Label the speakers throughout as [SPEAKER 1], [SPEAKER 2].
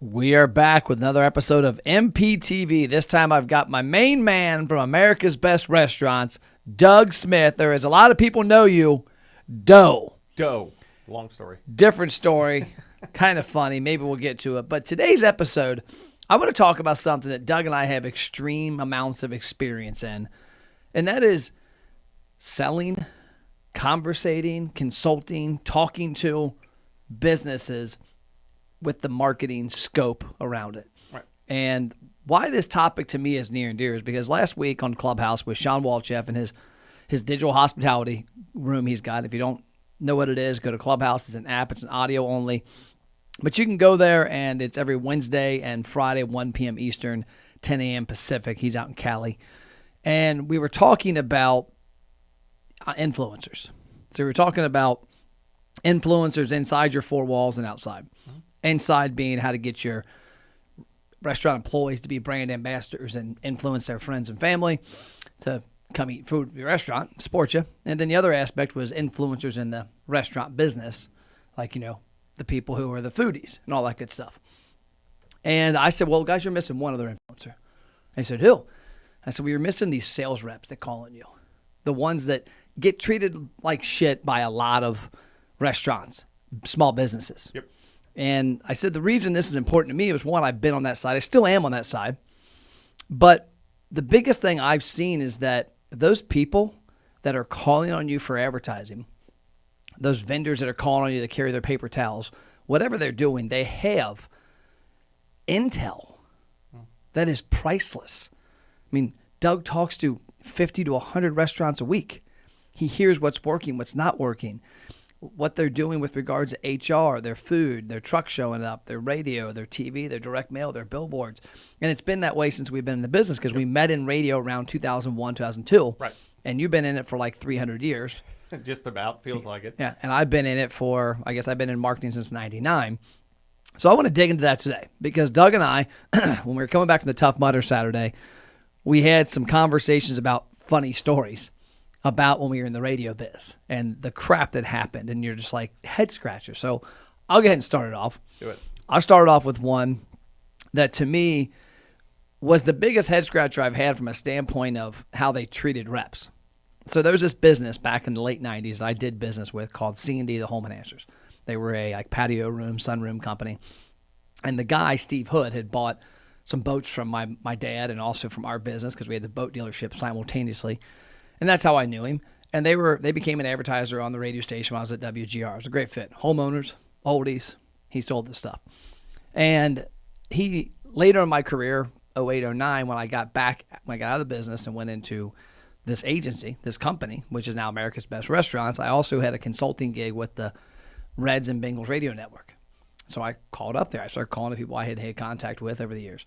[SPEAKER 1] We are back with another episode of MPTV. This time I've got my main man from America's Best Restaurants, Doug Smith. Or as a lot of people know you, Doe.
[SPEAKER 2] Long story.
[SPEAKER 1] Different story. Kind of funny. Maybe we'll get to it. But today's episode, I want to talk about something that Doug and I have extreme amounts of experience in. And that is selling, conversating, consulting, talking to businesses with the marketing scope around it.
[SPEAKER 2] Right.
[SPEAKER 1] And why this topic to me is near and dear is because last week on Clubhouse with Sean Walchef and his digital hospitality room he's got. If you don't know what it is, go to Clubhouse. It's an app. It's an audio only. But you can go there, and it's every Wednesday and Friday, 1 p.m. Eastern, 10 a.m. Pacific. He's out in Cali. And we were talking about influencers. So we were talking about influencers inside your four walls and outside. Mm-hmm. Inside being how to get your restaurant employees to be brand ambassadors and influence their friends and family to come eat food at your restaurant, support you. And then the other aspect was influencers in the restaurant business, like, the people who are the foodies and all that good stuff. And I said, well, guys, you're missing one other influencer. They said, who? I said, well, you're missing these sales reps that call on you. The ones that get treated like shit by a lot of restaurants, small businesses.
[SPEAKER 2] Yep.
[SPEAKER 1] And I said the reason this is important to me was, one, I've been on that side. I still am on that side. But the biggest thing I've seen is that those people that are calling on you for advertising, those vendors that are calling on you to carry their paper towels, whatever they're doing, they have intel that is priceless. I mean, Doug talks to 50 to 100 restaurants a week. He hears what's working, what's not working, what they're doing with regards to HR, their food, their truck showing up, their radio, their TV, their direct mail, their billboards. And it's been that way since we've been in the business because we met in radio around 2001, 2002.
[SPEAKER 2] Right.
[SPEAKER 1] And you've been in it for like 300 years.
[SPEAKER 2] Just about. Feels like it.
[SPEAKER 1] Yeah. And I've been in it for, I guess I've been in marketing since 99. So I want to dig into that today because Doug and I, when we were coming back from the Tough Mudder Saturday, we had some conversations about funny stories about when we were in the radio biz and the crap that happened, and you're just like head scratcher. So I'll go ahead and start it off.
[SPEAKER 2] Do it.
[SPEAKER 1] I'll start off with one that to me was the biggest head scratcher I've had from a standpoint of how they treated reps. So there was this business back in the late 90s I did business with called C&D, the Home Enhancers. They were a patio room, sunroom company. And the guy, Steve Hood, had bought some boats from my dad and also from our business because we had the boat dealership simultaneously. And that's how I knew him. And they became an advertiser on the radio station when I was at WGR. It was a great fit. Homeowners, oldies, he sold this stuff. And he, later in my career, 08, 09, when I got out of the business and went into this agency, this company, which is now America's Best Restaurants, I also had a consulting gig with the Reds and Bengals radio network. So I called up there. I started calling the people I had contact with over the years.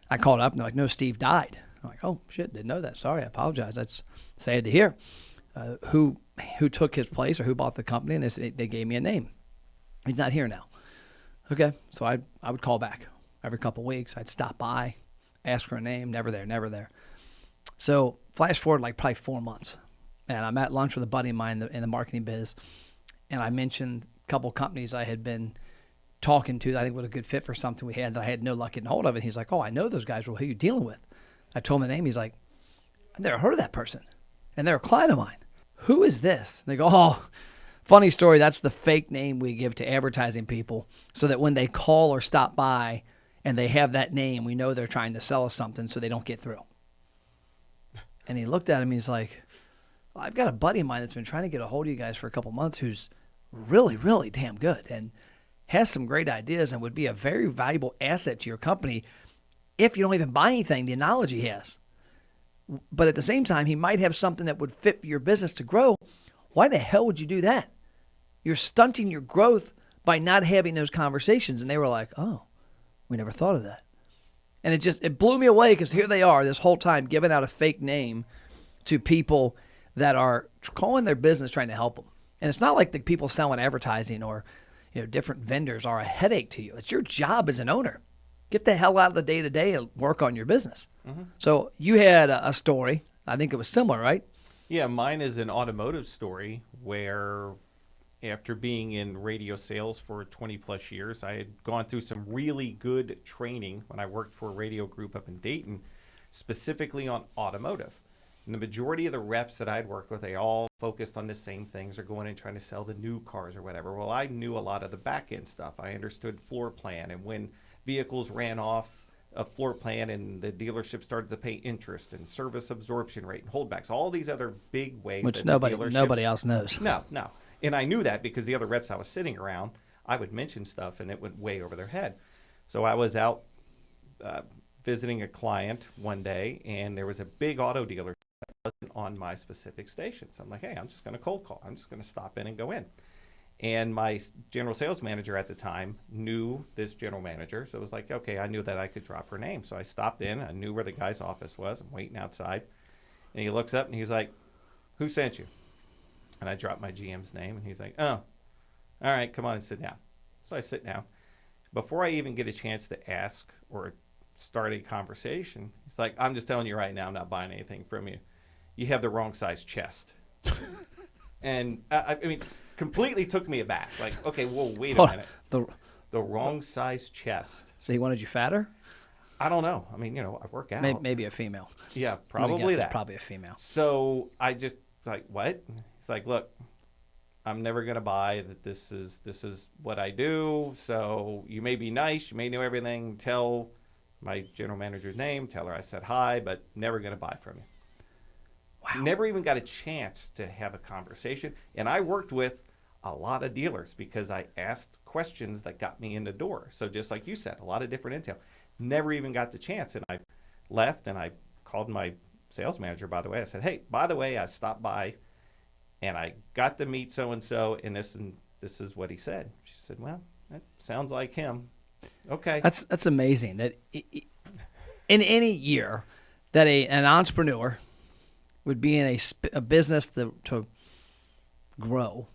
[SPEAKER 1] I called up and they're like, no, Steve died. I'm like, oh, shit, didn't know that. Sorry, I apologize. That's sad to hear. Who took his place or who bought the company? And they gave me a name. He's not here now. Okay, so I would call back every couple of weeks. I'd stop by, ask for a name, never there. So flash forward like probably 4 months, and I'm at lunch with a buddy of mine in the marketing biz, and I mentioned a couple of companies I had been talking to that I think was a good fit for something we had that I had no luck getting hold of. And he's like, oh, I know those guys. Well, who are you dealing with? I told him the name. He's like, I've never heard of that person. And they're a client of mine. Who is this? And they go, oh, funny story. That's the fake name we give to advertising people so that when they call or stop by and they have that name, we know they're trying to sell us something so they don't get through. And he looked at him. He's like, well, I've got a buddy of mine that's been trying to get a hold of you guys for a couple months who's really, really damn good and has some great ideas and would be a very valuable asset to your company if you don't even buy anything, the knowledge he has. But at the same time, he might have something that would fit for your business to grow. Why the hell would you do that? You're stunting your growth by not having those conversations. And they were like, oh, we never thought of that. And it blew me away because here they are this whole time giving out a fake name to people that are calling their business trying to help them. And it's not like the people selling advertising or different vendors are a headache to you. It's your job as an owner. Get the hell out of the day-to-day and work on your business. Mm-hmm. So you had a story. I think it was similar, right?
[SPEAKER 2] Yeah, mine is an automotive story where after being in radio sales for 20 plus years, I had gone through some really good training when I worked for a radio group up in Dayton, specifically on automotive. And the majority of the reps that I'd worked with, they all focused on the same things or going and trying to sell the new cars or whatever. Well, I knew a lot of the back end stuff. I understood floor plan and when vehicles ran off a floor plan and the dealership started to pay interest and service absorption rate and holdbacks, all these other big ways.
[SPEAKER 1] Which
[SPEAKER 2] that
[SPEAKER 1] nobody else knows.
[SPEAKER 2] No. And I knew that because the other reps I was sitting around, I would mention stuff and it went way over their head. So I was out visiting a client one day and there was a big auto dealer that wasn't on my specific station. So I'm like, hey, I'm just going to cold call. I'm just going to stop in and go in. And my general sales manager at the time knew this general manager. So it was like, okay, I knew that I could drop her name. So I stopped in. I knew where the guy's office was. I'm waiting outside. And he looks up and he's like, who sent you? And I dropped my GM's name. And he's like, oh, all right, come on and sit down. So I sit down. Before I even get a chance to ask or start a conversation, he's like, I'm just telling you right now, I'm not buying anything from you. You have the wrong size chest. And I mean, completely took me aback. Like, okay, whoa, wait a minute. The wrong size chest.
[SPEAKER 1] So he wanted you fatter?
[SPEAKER 2] I don't know. I mean, I work out.
[SPEAKER 1] Maybe a female.
[SPEAKER 2] Yeah, probably that.
[SPEAKER 1] It's probably a female.
[SPEAKER 2] So I just like, what? He's like, look, I'm never gonna buy that. This is what I do. So you may be nice, you may know everything. Tell my general manager's name. Tell her I said hi, but never gonna buy from you. Wow. Never even got a chance to have a conversation. And I worked with a lot of dealers because I asked questions that got me in the door. So just like you said, a lot of different intel. Never even got the chance. And I left and I called my sales manager, by the way. I said, hey, by the way, I stopped by and I got to meet so-and-so and this is what he said. She said, well, that sounds like him. Okay.
[SPEAKER 1] That's amazing that in any year that an entrepreneur would be in a business to grow,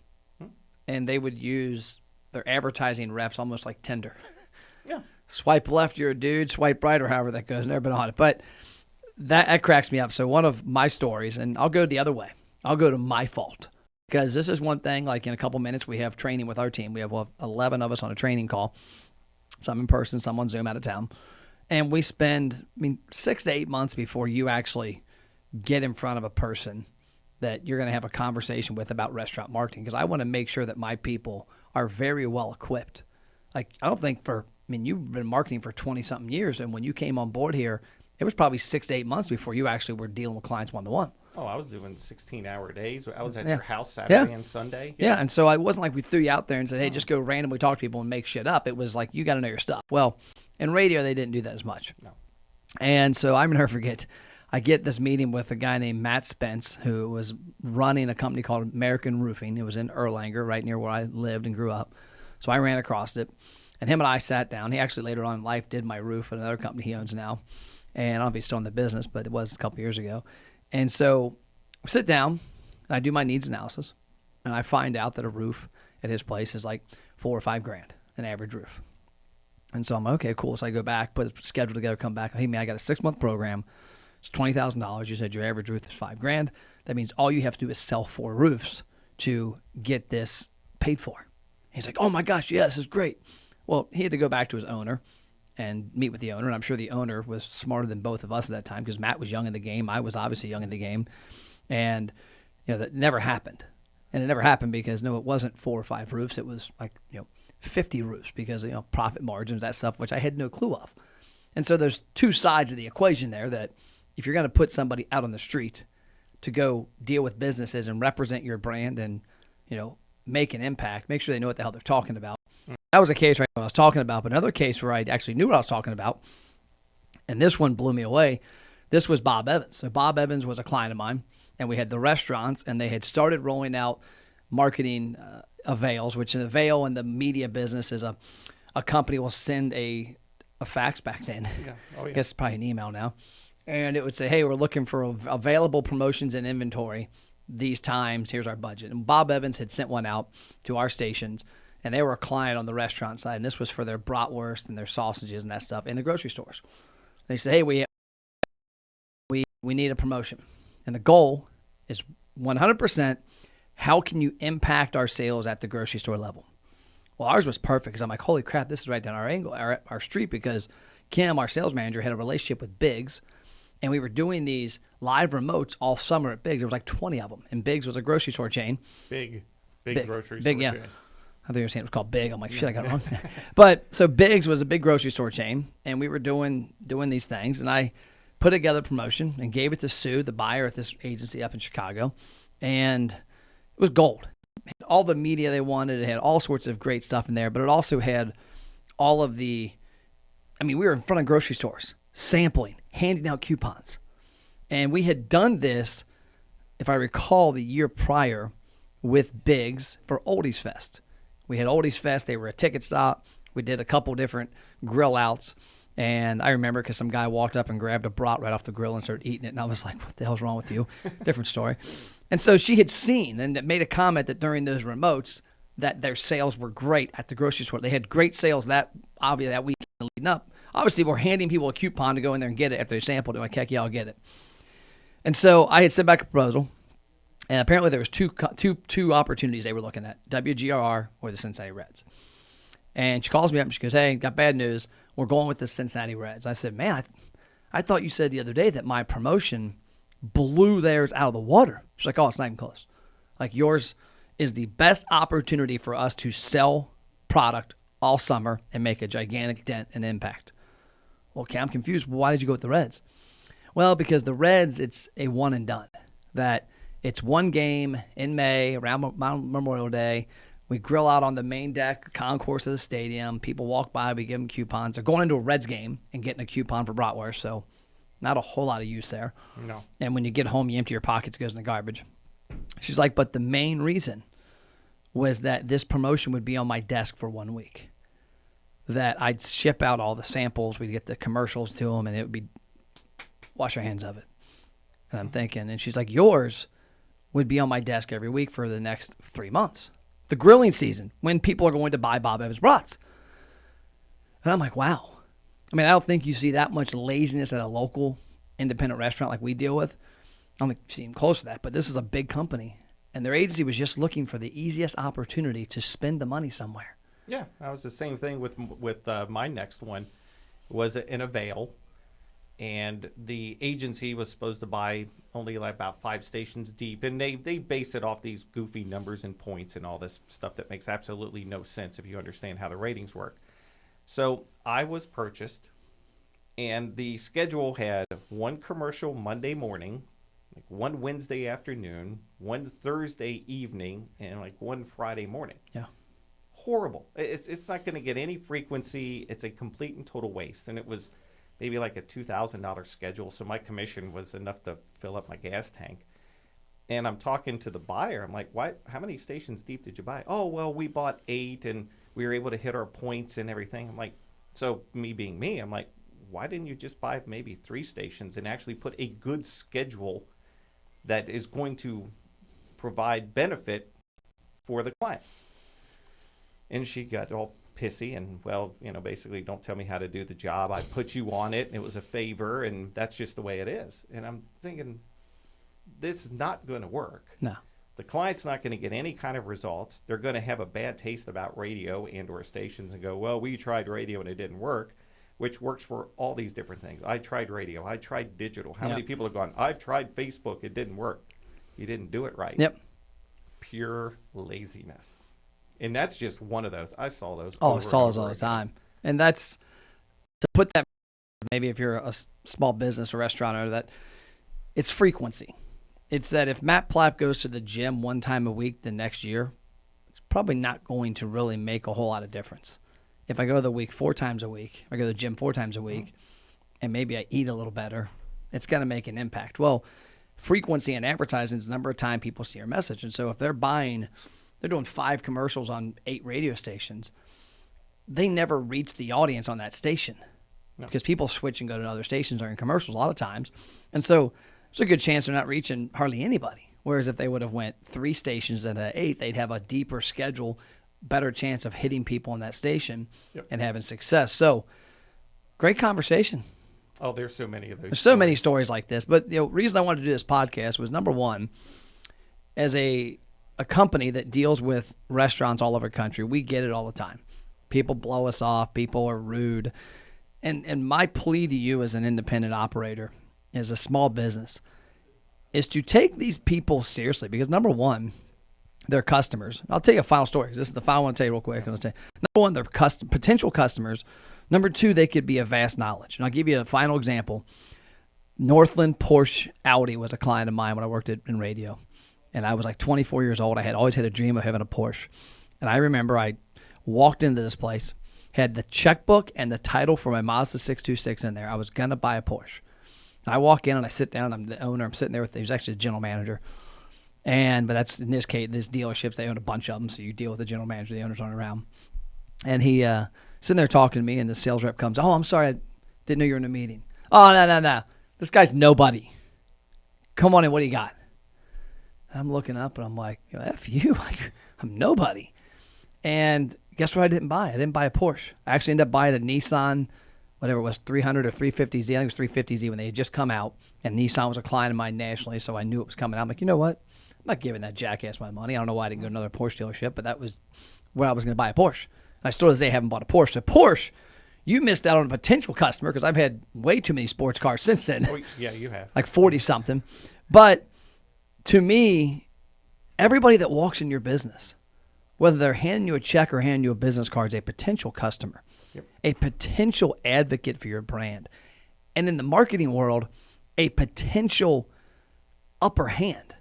[SPEAKER 1] and they would use their advertising reps almost like Tinder.
[SPEAKER 2] Yeah.
[SPEAKER 1] Swipe left, you're a dude. Swipe right, or however that goes. Never been on it. But that cracks me up. So one of my stories, and I'll go the other way. I'll go to my fault. Because this is one thing, like in a couple minutes, we have training with our team. We have 11 of us on a training call. Some in person, some on Zoom out of town. And we spend, 6 to 8 months before you actually get in front of a person that you're going to have a conversation with about restaurant marketing, because I want to make sure that my people are very well equipped. Like, I don't think you've been marketing for 20-something years, and when you came on board here, it was probably 6 to 8 months before you actually were dealing with clients one-to-one.
[SPEAKER 2] Oh, I was doing 16-hour days. I was at your house Saturday and Sunday.
[SPEAKER 1] Yeah, and so it wasn't like we threw you out there and said, hey, just go randomly talk to people and make shit up. It was like, you got to know your stuff. Well, in radio, they didn't do that as much.
[SPEAKER 2] No.
[SPEAKER 1] And so I'm never forget, I get this meeting with a guy named Matt Spence, who was running a company called American Roofing. It was in Erlanger, right near where I lived and grew up. So I ran across it, and him and I sat down. He actually later on in life did my roof at another company he owns now. And I don't know if he's still in the business, but it was a couple years ago. And so I sit down, and I do my needs analysis, and I find out that a roof at his place is like $4 or $5 grand, an average roof. And so I'm like, okay, cool. So I go back, put a schedule together, come back. Hey, man, I got a 6-month program. It's $20,000. You said your average roof is $5 grand. That means all you have to do is sell 4 roofs to get this paid for. He's like, oh my gosh, yeah, this is great. Well, he had to go back to his owner and meet with the owner. And I'm sure the owner was smarter than both of us at that time, because Matt was young in the game. I was obviously young in the game. And, that never happened. And it never happened because, no, it wasn't 4 or 5 roofs. It was like, 50 roofs because, profit margins, that stuff, which I had no clue of. And so there's 2 sides of the equation there, that if you're going to put somebody out on the street to go deal with businesses and represent your brand and, make an impact, make sure they know what the hell they're talking about. That was a case right I was talking about, but another case where I actually knew what I was talking about, and this one blew me away. This was Bob Evans. So Bob Evans was a client of mine, and we had the restaurants, and they had started rolling out marketing avails, which an avail in the media business is a company will send a fax back then.
[SPEAKER 2] Yeah. Oh, yeah.
[SPEAKER 1] I guess it's probably an email now. And it would say, hey, we're looking for available promotions and inventory these times. Here's our budget. And Bob Evans had sent one out to our stations, and they were a client on the restaurant side, and this was for their bratwurst and their sausages and that stuff in the grocery stores. They said, hey, we need a promotion. And the goal is 100% how can you impact our sales at the grocery store level? Well, ours was perfect because I'm like, holy crap, this is right down our street, because Kim, our sales manager, had a relationship with Biggs, and we were doing these live remotes all summer at Biggs. There was like 20 of them, and Biggs was a grocery store chain.
[SPEAKER 2] Big grocery
[SPEAKER 1] Big,
[SPEAKER 2] store
[SPEAKER 1] yeah.
[SPEAKER 2] chain.
[SPEAKER 1] I think you were saying it was called Big. I'm like, shit, I got it wrong. But so Biggs was a big grocery store chain, and we were doing these things, and I put together a promotion and gave it to Sue, the buyer at this agency up in Chicago, and it was gold. It had all the media they wanted. It had all sorts of great stuff in there, but it also had all of the, we were in front of grocery stores, sampling, handing out coupons. And we had done this, if I recall, the year prior with Biggs for Oldies Fest. We had Oldies Fest. They were a ticket stop. We did a couple different grill outs. And I remember because some guy walked up and grabbed a brat right off the grill and started eating it. And I was like, what the hell's wrong with you? Different story. And so she had seen and made a comment that during those remotes that their sales were great at the grocery store. They had great sales that weekend leading up. Obviously, we're handing people a coupon to go in there and get it after they sampled it. Like, heck yeah, I'll get it. And so I had sent back a proposal. And apparently there was two opportunities they were looking at, WGRR or the Cincinnati Reds. And she calls me up and she goes, hey, got bad news. We're going with the Cincinnati Reds. I said, man, I thought you said the other day that my promotion blew theirs out of the water. She's like, oh, it's not even close. Like, yours is the best opportunity for us to sell product all summer and make a gigantic dent and impact. Well, okay, I'm confused. Why did you go with the Reds? Well, because the Reds, it's a one and done. That it's one game in May around Memorial Day. We grill out on the main deck, concourse of the stadium. People walk by. We give them coupons. They're going into a Reds game and getting a coupon for bratwurst, so not a whole lot of use there.
[SPEAKER 2] No.
[SPEAKER 1] And when you get home, you empty your pockets, it goes in the garbage. She's like, but the main reason was that this promotion would be on my desk for 1 week. That I'd ship out all the samples. We'd get the commercials to them, and it would be wash your hands of it. And I'm thinking, and she's like, yours would be on my desk every week for the next 3 months. The grilling season, when people are going to buy Bob Evans brats. And I'm like, wow. I don't think you see that much laziness at a local independent restaurant like we deal with. I don't think you see them close to that, but this is a big company. And their agency was just looking for the easiest opportunity to spend the money somewhere.
[SPEAKER 2] Yeah, that was the same thing with my next one. It was in a Vail, and the agency was supposed to buy only like about 5 stations deep, and they base it off these goofy numbers and points and all this stuff that makes absolutely no sense if you understand how the ratings work. So I was purchased, and the schedule had one commercial Monday morning, like one Wednesday afternoon, one Thursday evening, and like one Friday morning.
[SPEAKER 1] Yeah.
[SPEAKER 2] Horrible. It's not going to get any frequency. It's a complete and total waste. And it was maybe like a $2,000 schedule, so my commission was enough to fill up my gas tank. And I'm talking to the buyer. I'm like, "What? How many stations deep did you buy?" "Oh, well, we bought 8, and we were able to hit our points and everything." I'm like, so me being me, I'm like, why didn't you just buy maybe 3 stations and actually put a good schedule that is going to provide benefit for the client? And she got all pissy and, well, basically, don't tell me how to do the job. I put you on it, and it was a favor, and that's just the way it is. And I'm thinking, this is not going to work.
[SPEAKER 1] No.
[SPEAKER 2] The client's not going to get any kind of results. They're going to have a bad taste about radio and or stations and go, well, we tried radio and it didn't work, which works for all these different things. I tried radio. I tried digital. How many people have gone, I've tried Facebook. It didn't work. You didn't do it right.
[SPEAKER 1] Yep.
[SPEAKER 2] Pure laziness. And that's just one of those. I saw those.
[SPEAKER 1] Oh, I saw those all the time. And that's, to put that, maybe if you're a small business or restaurant owner, that it's frequency. It's that if Matt Plapp goes to the gym 1 time a week the next year, it's probably not going to really make a whole lot of difference. If I go to the week 4 times a week, if I go to the gym 4 times a week, and maybe I eat a little better, it's going to make an impact. Well, frequency and advertising is the number of time people see your message. And so if they're doing 5 commercials on 8 radio stations, they never reach the audience on that station. No. Because people switch and go to other stations during commercials a lot of times. And so there's a good chance they're not reaching hardly anybody. Whereas if they would have went 3 stations at 8, they'd have a deeper schedule, better chance of hitting people on that station and having success. So great conversation.
[SPEAKER 2] Oh, there's so many of those.
[SPEAKER 1] There's so many stories like this. But the reason I wanted to do this podcast was, number one, as a a company that deals with restaurants all over the country. We get it all the time. People blow us off. People are rude. And my plea to you as an independent operator, as a small business, is to take these people seriously because, number one, they're customers. I'll tell you a final story because this is the final one I'll tell you real quick. I'll say, number one, they're potential customers. Number two, they could be of vast knowledge. And I'll give you a final example. Northland Porsche Audi was a client of mine when I worked in radio. And I was like 24 years old. I had always had a dream of having a Porsche. And I remember I walked into this place, had the checkbook and the title for my Mazda 626 in there. I was going to buy a Porsche. And I walk in and I sit down. I'm the owner. I'm sitting there with, he's actually the general manager. But that's, in this case, this dealerships, they own a bunch of them. So you deal with the general manager. The owners aren't around. And he sitting there talking to me, and the sales rep comes, "Oh, I'm sorry. I didn't know you were in a meeting." "Oh, no. This guy's nobody. Come on in. What do you got?" I'm looking up, and I'm like, F you. Like, I'm nobody. And guess what I didn't buy? I didn't buy a Porsche. I actually ended up buying a Nissan, whatever it was, 300 or 350Z. I think it was 350Z when they had just come out. And Nissan was a client of mine nationally, so I knew it was coming out. I'm like, you know what? I'm not giving that jackass my money. I don't know why I didn't go to another Porsche dealership, but that was where I was going to buy a Porsche. And I still to this day haven't bought a Porsche. So Porsche, you missed out on a potential customer because I've had way too many sports cars since then.
[SPEAKER 2] Oh, yeah, you have.
[SPEAKER 1] Like 40-something. But to me, everybody that walks in your business, whether they're handing you a check or handing you a business card, is a potential customer, a potential advocate for your brand. And in the marketing world, a potential upper hand.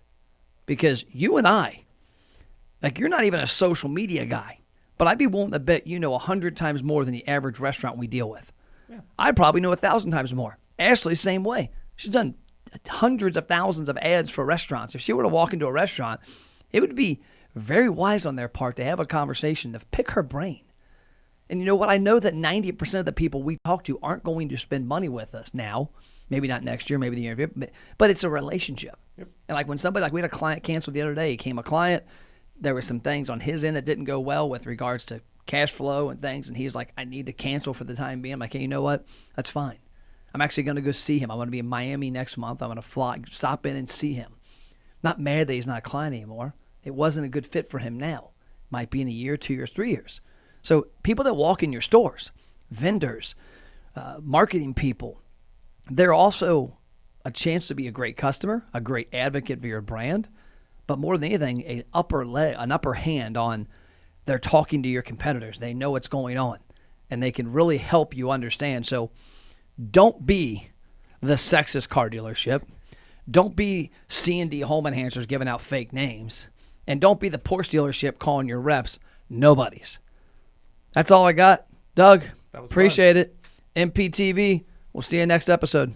[SPEAKER 1] Because you and I, like, you're not even a social media guy, but I'd be willing to bet you know 100 times more than the average restaurant we deal with. Yeah. I probably know 1,000 times more. Ashley, same way. She's done hundreds of thousands of ads for restaurants. If she were to walk into a restaurant, it would be very wise on their part to have a conversation, to pick her brain. And you know what? I know that 90% of the people we talk to aren't going to spend money with us now. Maybe not next year, maybe the year, but it's a relationship. Yep. And like when somebody, like we had a client canceled the other day, he came a client, there were some things on his end that didn't go well with regards to cash flow and things. And he's like, "I need to cancel for the time being." I'm like, "Hey, you know what? That's fine. I'm actually going to go see him. I'm going to be in Miami next month. I'm going to stop in and see him." Not mad that he's not a client anymore. It wasn't a good fit for him now. Might be in a year, 2 years, 3 years. So people that walk in your stores, vendors, marketing people, they're also a chance to be a great customer, a great advocate for your brand, but more than anything, an upper hand on they're talking to your competitors. They know what's going on, and they can really help you understand. So don't be the sexist car dealership. Don't be C&D home enhancers giving out fake names. And don't be the Porsche dealership calling your reps nobodies. That's all I got. Doug, appreciate it. MPTV, we'll see you next episode.